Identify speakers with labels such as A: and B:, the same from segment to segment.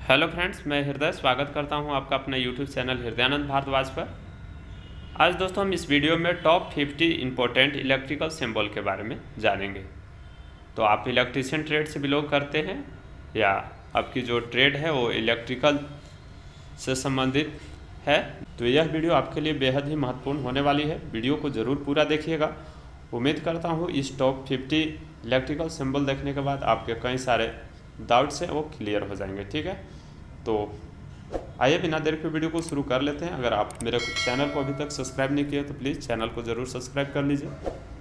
A: Hello friends, मैं हृदय स्वागत करता हूं आपका अपना यूट्यूब चैनल हृदयानंद भारद्वाज पर। आज दोस्तों हम इस वीडियो में टॉप 50 इम्पोर्टेंट इलेक्ट्रिकल सिंबल के बारे में जानेंगे। तो आप इलेक्ट्रीशियन ट्रेड से बिलोंग करते हैं या आपकी जो ट्रेड है वो इलेक्ट्रिकल से संबंधित है, तो यह वीडियो आपके लिए बेहद ही महत्वपूर्ण होने वाली है। वीडियो को ज़रूर पूरा देखिएगा। उम्मीद करता हूँ इस टॉप 50 इलेक्ट्रिकल सिंबल देखने के बाद आपके कई सारे डाउट्स हैं वो क्लियर हो जाएंगे। ठीक है, तो आइए बिना देर के वीडियो को शुरू कर लेते हैं। अगर आप मेरे चैनल को अभी तक सब्सक्राइब नहीं किया तो प्लीज़ चैनल को ज़रूर सब्सक्राइब कर लीजिए।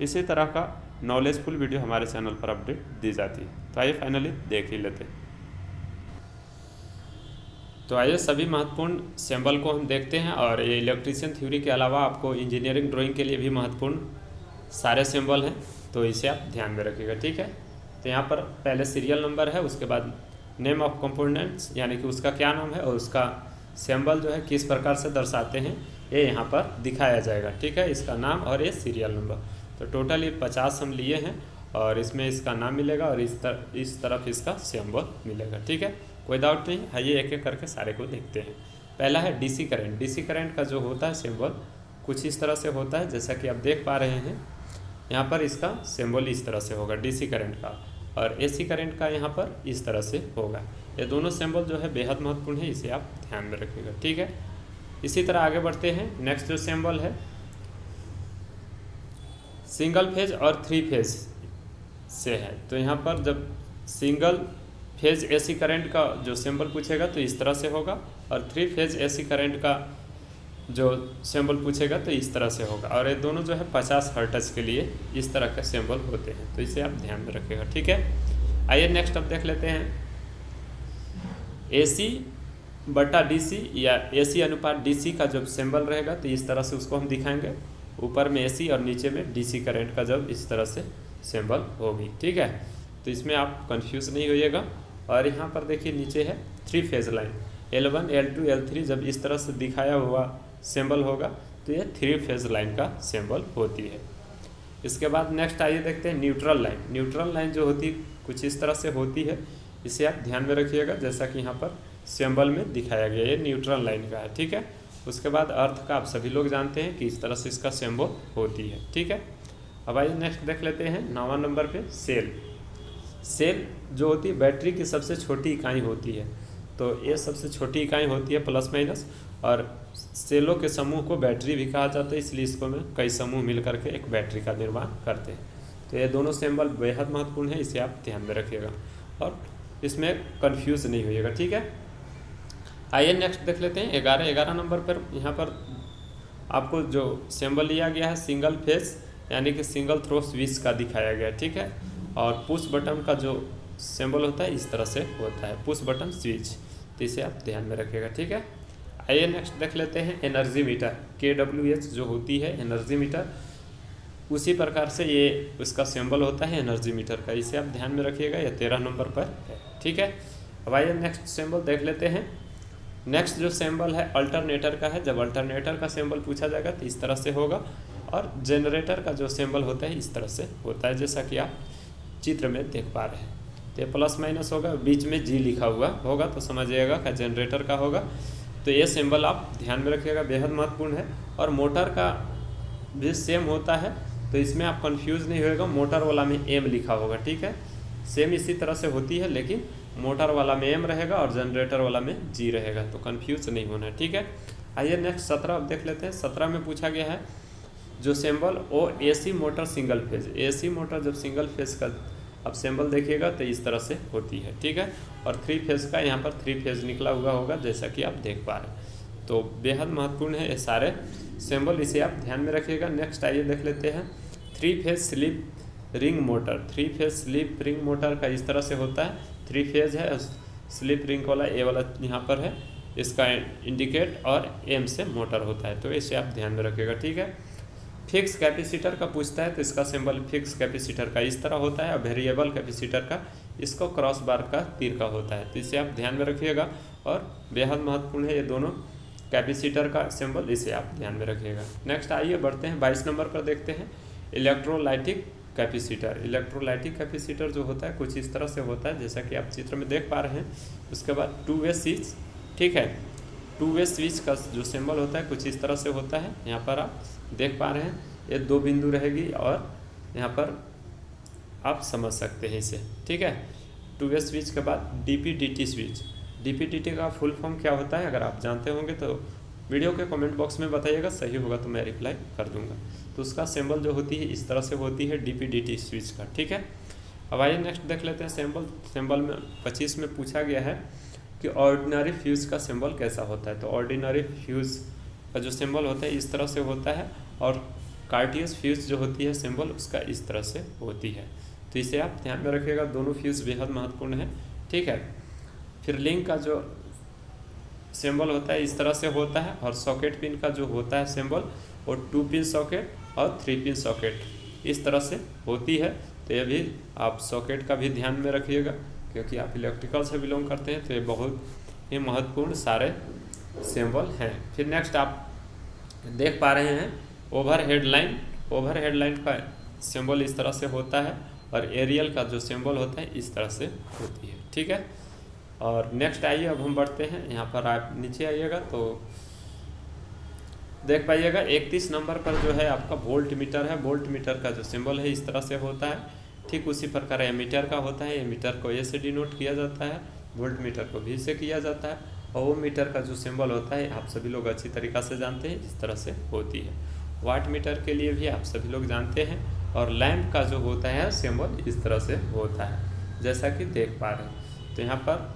A: इसी तरह का नॉलेजफुल वीडियो हमारे चैनल पर अपडेट दी जाती है। तो आइए फाइनली देख ही लेते हैं। तो आइए सभी महत्वपूर्ण सिंबल को हम देखते हैं, और ये इलेक्ट्रीशियन थ्योरी के अलावा आपको इंजीनियरिंग ड्राइंग के लिए भी महत्वपूर्ण सारे सिंबल हैं, तो इसे आप ध्यान में रखिएगा। ठीक है, तो यहाँ पर पहले सीरियल नंबर है, उसके बाद नेम ऑफ कंपोनेंट्स यानी कि उसका क्या नाम है और उसका सिंबल जो है किस प्रकार से दर्शाते हैं ये यहाँ पर दिखाया जाएगा। ठीक है, इसका नाम और ये सीरियल नंबर। तो टोटल ये 50 हम लिए हैं, और इसमें इसका नाम मिलेगा और इस तरफ इसका सिंबल मिलेगा। ठीक है, कोई डाउट नहीं। आइए एक एक करके सारे को देखते हैं। पहला है डीसी करंट। डीसी करंट का जो होता है सिंबल कुछ इस तरह से होता है, जैसा कि आप देख पा रहे हैं यहाँ पर इसका सिंबल इस तरह से होगा डीसी करंट का, और एसी करंट का यहाँ पर इस तरह से होगा। ये दोनों सिंबल जो है बेहद महत्वपूर्ण है, इसे आप ध्यान में रखिएगा। ठीक है, इसी तरह आगे बढ़ते हैं। नेक्स्ट जो सिंबल है सिंगल फेज और 3 फेज से है। तो यहाँ पर जब सिंगल फेज एसी करंट का जो सिंबल पूछेगा तो इस तरह से होगा, और 3 फेज एसी करंट का जो सिंबल पूछेगा तो इस तरह से होगा। और ये दोनों जो है 50 हर्ट्ज के लिए इस तरह के सिंबल होते हैं, तो इसे आप ध्यान में रखिएगा। ठीक है, आइए नेक्स्ट अब देख लेते हैं। एसी बटा डीसी या एसी अनुपात डीसी का जब सिंबल रहेगा तो इस तरह से उसको हम दिखाएंगे। ऊपर में एसी और नीचे में डीसी करंट का जब इस तरह से सिंबल होगी। ठीक है, तो इसमें आप कन्फ्यूज़ नहीं होइएगा। और यहाँ पर देखिए नीचे है 3 phase line L1 L2 L3 जब इस तरह से दिखाया हुआ सिंबल होगा तो ये 3 फेज लाइन का सिंबल होती है। इसके बाद नेक्स्ट आइए देखते हैं न्यूट्रल लाइन। न्यूट्रल लाइन जो होती कुछ इस तरह से होती है, इसे आप ध्यान में रखिएगा, जैसा कि यहाँ पर सिंबल में दिखाया गया ये न्यूट्रल लाइन का है। ठीक है, उसके बाद अर्थ का आप सभी लोग जानते हैं कि इस तरह से इसका सिंबल होती है। ठीक है, अब आइए नेक्स्ट देख लेते हैं 9वां नंबर पे सेल। सेल जो होती है बैटरी की सबसे छोटी इकाई होती है, तो ये सबसे छोटी इकाई होती है प्लस माइनस, और सेलों के समूह को बैटरी भी कहा जाता है, इसलिए इसको में कई समूह मिल करके एक बैटरी का निर्माण करते हैं। तो ये दोनों सिंबल बेहद महत्वपूर्ण है, इसे आप ध्यान में रखिएगा और इसमें कंफ्यूज नहीं होइएगा। ठीक है, आइए नेक्स्ट देख लेते हैं 11 नंबर पर। यहाँ पर आपको जो सिंबल लिया गया है सिंगल फेस यानी कि सिंगल थ्रो स्विच का दिखाया गया है। ठीक है, और पुश बटन का जो सिंबल होता है इस तरह से होता है पुश बटन स्विच, तो इसे आप ध्यान में रखिएगा। ठीक है, आइए नेक्स्ट देख लेते हैं एनर्जी मीटर। KWH जो होती है एनर्जी मीटर, उसी प्रकार से ये उसका सिंबल होता है एनर्जी मीटर का, इसे आप ध्यान में रखिएगा। यह 13 नंबर पर है। ठीक है, अब आइए नेक्स्ट सिंबल देख लेते हैं। नेक्स्ट जो सिंबल है अल्टरनेटर का है। जब अल्टरनेटर का सिंबल पूछा जाएगा तो इस तरह से होगा, और जनरेटर का जो सिंबल होता है इस तरह से होता है, जैसा कि आप चित्र में देख पा रहे हैं। तो ये प्लस माइनस होगा, बीच में जी लिखा हुआ होगा, तो समझिएगा कि जनरेटर का होगा। तो ये सिंबल आप ध्यान में रखिएगा, बेहद महत्वपूर्ण है। और मोटर का भी सेम होता है, तो इसमें आप कंफ्यूज नहीं होएगा। मोटर वाला में एम लिखा होगा। ठीक है, सेम इसी तरह से होती है, लेकिन मोटर वाला में एम रहेगा और जनरेटर वाला में जी रहेगा, तो कंफ्यूज नहीं होना है। ठीक है, आइए नेक्स्ट 17 अब देख लेते हैं। 17 में पूछा गया है जो सिंबल वो AC motor single phase. AC motor जब सिंगल फेज का अब सिंबल देखिएगा तो इस तरह से होती है। ठीक है, और 3 फेज का यहाँ पर 3 फेज निकला हुआ होगा, जैसा कि आप देख पा रहे हैं। तो बेहद महत्वपूर्ण है ये सारे सिंबल, इसे आप ध्यान में रखिएगा। नेक्स्ट आइए देख लेते हैं 3 phase slip ring motor. 3 phase slip ring motor का इस तरह से होता है। 3 फेज है, स्लिप रिंग वाला ए वाला यहाँ पर है, इसका इंडिकेट और एम से मोटर होता है, तो इसे आप ध्यान में रखिएगा। ठीक है, फिक्स कैपेसिटर का पूछता है तो इसका सिंबल फिक्स कैपेसिटर का इस तरह होता है, और वेरिएबल कैपेसिटर का इसको क्रॉस बार का तीर का होता है, तो इसे आप ध्यान में रखिएगा। और बेहद महत्वपूर्ण है ये दोनों कैपेसिटर का सिंबल, इसे आप ध्यान में रखिएगा। नेक्स्ट आइए बढ़ते हैं 22 नंबर पर देखते हैं इलेक्ट्रोलाइटिक कैपेसिटर। इलेक्ट्रोलाइटिक कैपेसिटर जो होता है कुछ इस तरह से होता है, जैसा कि आप चित्र में देख पा रहे हैं। उसके बाद टू वे स्विच, ठीक है, टू वे स्विच का जो सिंबल होता है कुछ इस तरह से होता है। यहाँ पर आप देख पा रहे हैं, ये 2 बिंदु रहेगी और यहाँ पर आप समझ सकते हैं इसे, ठीक है। टू वे स्विच के बाद DP/DT स्विच। DP/DT का फुल फॉर्म क्या होता है, अगर आप जानते होंगे तो वीडियो के कमेंट बॉक्स में बताइएगा, सही होगा तो मैं रिप्लाई कर दूंगा। तो उसका सिंबल जो होती है इस तरह से होती है DP/DT स्विच का, ठीक है। अब आइए नेक्स्ट देख लेते हैं सिंबल में 25 में पूछा गया है कि ऑर्डिनरी फ्यूज का सिंबल कैसा होता है। तो ऑर्डिनरी फ्यूज का जो सिंबल होता है इस तरह से होता है और कार्टियस फ्यूज जो होती है सिंबल उसका इस तरह से होती है। तो इसे आप ध्यान में रखिएगा, दोनों फ्यूज बेहद महत्वपूर्ण है, ठीक है। फिर लिंक का जो सिंबल होता है इस तरह से होता है और सॉकेट पिन का जो होता है सिंबल वो 2 पिन सॉकेट और 3 पिन सॉकेट इस तरह से होती है। तो ये भी आप सॉकेट का भी ध्यान में रखिएगा, क्योंकि आप इलेक्ट्रिकल से बिलोंग करते हैं तो ये बहुत ही महत्वपूर्ण सारे सिंबल हैं। फिर नेक्स्ट आप देख पा रहे हैं ओवरहेड लाइन। ओवरहेड लाइन का सिंबल इस तरह से होता है और एरियल का जो सिंबल होता है इस तरह से होती है, ठीक है। और नेक्स्ट आइए, अब हम बढ़ते हैं, यहाँ पर आप नीचे आइएगा तो देख पाइएगा 31 नंबर पर जो है आपका वोल्ट मीटर है। वोल्ट मीटर का जो सिंबल है इस तरह से होता है, ठीक उसी प्रकार एमीटर का होता है। एमीटर को ए से डिनोट किया जाता है, वोल्ट मीटर को भी से किया जाता है। और वो मीटर का जो सिंबल होता है आप सभी लोग अच्छी तरीक़ा से जानते हैं, इस तरह से होती है। वाट मीटर के लिए भी आप सभी लोग जानते हैं। और लैंप का जो होता है सिंबल इस तरह से होता है, जैसा कि देख पा रहे हैं। तो यहाँ पर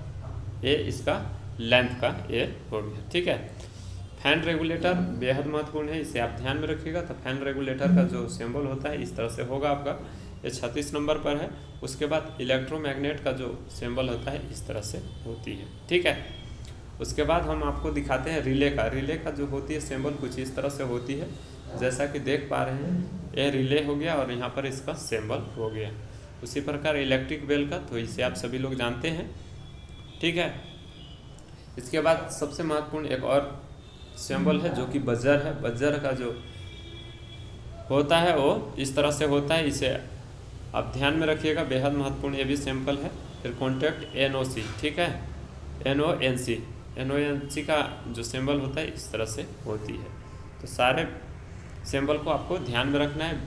A: ये इसका लैंप का ये हो गया, ठीक है। फैन रेगुलेटर बेहद महत्वपूर्ण है, इसे आप ध्यान में रखिएगा। तो फैन रेगुलेटर का जो सिंबल होता है इस तरह से होगा आपका, ये 36 नंबर पर है। उसके बाद इलेक्ट्रोमैग्नेट का जो सिंबल होता है इस तरह से होती है, ठीक है। उसके बाद हम आपको दिखाते हैं रिले का। रिले का जो होती है सिंबल कुछ इस तरह से होती है, जैसा कि देख पा रहे हैं। ये रिले हो गया और यहाँ पर इसका सिंबल हो गया। उसी प्रकार इलेक्ट्रिक बेल का, तो इसे आप सभी लोग जानते हैं, ठीक है। इसके बाद सबसे महत्वपूर्ण एक और सिंबल है जो कि बजर है। बजर का जो होता है वो इस तरह से होता है, इसे आप ध्यान में रखिएगा, बेहद महत्वपूर्ण ये भी सिंपल है। फिर कॉन्टैक्ट NOC, ठीक है, NONC का जो सिंबल होता है इस तरह से होती है। तो सारे सिंबल को आपको ध्यान में रखना है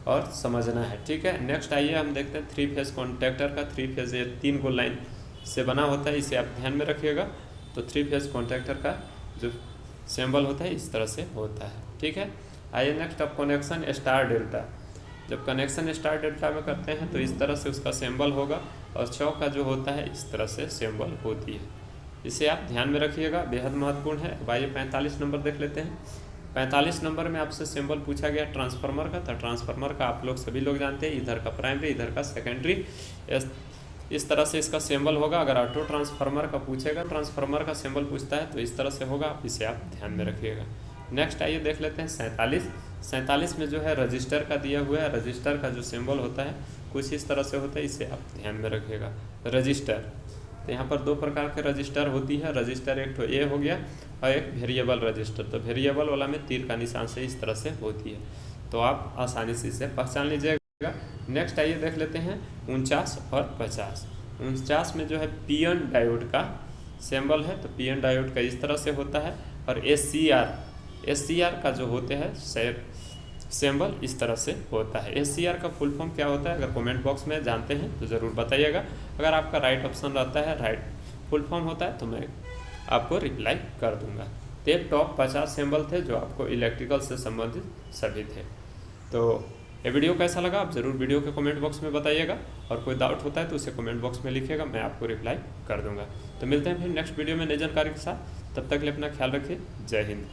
A: और समझना है, ठीक है। नेक्स्ट आइए हम देखते हैं 3 फेज कॉन्टैक्टर का। 3 फेज ये 3 गो लाइन से बना होता है, इसे आप ध्यान में रखिएगा। तो 3 फेज कॉन्टैक्टर का जो सिंबल होता है इस तरह से होता है, ठीक है। आइए नेक्स्ट अब कनेक्शन स्टार डेल्टा। जब कनेक्शन स्टार डेल्टा में करते हैं तो इस तरह से उसका सिंबल होगा और चौक का जो होता है इस तरह से सिंबल होती है, इसे आप ध्यान में रखिएगा, बेहद महत्वपूर्ण है। अब आइए 45 नंबर देख लेते हैं। 45 नंबर में आपसे सिंबल पूछा गया ट्रांसफार्मर का। तो ट्रांसफार्मर का आप लोग सभी लोग जानते हैं, इधर का प्राइमरी इधर का सेकेंडरी, इस तरह से इसका सिंबल होगा। अगर ऑटो ट्रांसफार्मर का पूछेगा, ट्रांसफार्मर का सिंबल पूछता है तो इस तरह से होगा, इसे आप ध्यान में रखिएगा। नेक्स्ट आइए देख लेते हैं 47 में जो है रजिस्टर का दिया हुआ है। रजिस्टर का जो सिंबल होता है कुछ इस तरह से होता है, इसे आप ध्यान में रखिएगा। रजिस्टर, तो यहाँ पर 2 प्रकार के रजिस्टर होती है। रजिस्टर एक तो ए हो गया और एक वेरिएबल रजिस्टर। तो वेरिएबल वाला में तीर का निशान से इस तरह से होती है, तो आप आसानी से इसे पहचान लीजिएगा। नेक्स्ट आइए देख लेते हैं 49 और 50। 49 में जो है पीएन डायोड का सिंबल है। तो पीएन डायोड का इस तरह से होता है। और एससीआर का जो होते हैं सिंबल इस तरह से होता है। एससीआर का फुल फॉर्म क्या होता है, अगर कमेंट बॉक्स में जानते हैं तो ज़रूर बताइएगा। अगर आपका राइट ऑप्शन रहता है, राइट फुल फॉर्म होता है, तो मैं आपको रिप्लाई कर दूंगा। तो ये टॉप 50 सिंबल थे जो आपको इलेक्ट्रिकल से संबंधित सभी थे। तो ये वीडियो कैसा लगा आप ज़रूर वीडियो के कमेंट बॉक्स में बताइएगा, और कोई डाउट होता है तो उसे कमेंट बॉक्स में लिखिएगा, मैं आपको रिप्लाई कर दूंगा। तो मिलते हैं फिर नेक्स्ट वीडियो में नई जानकारी के साथ, तब तक के लिए अपना ख्याल रखिए। जय हिंद।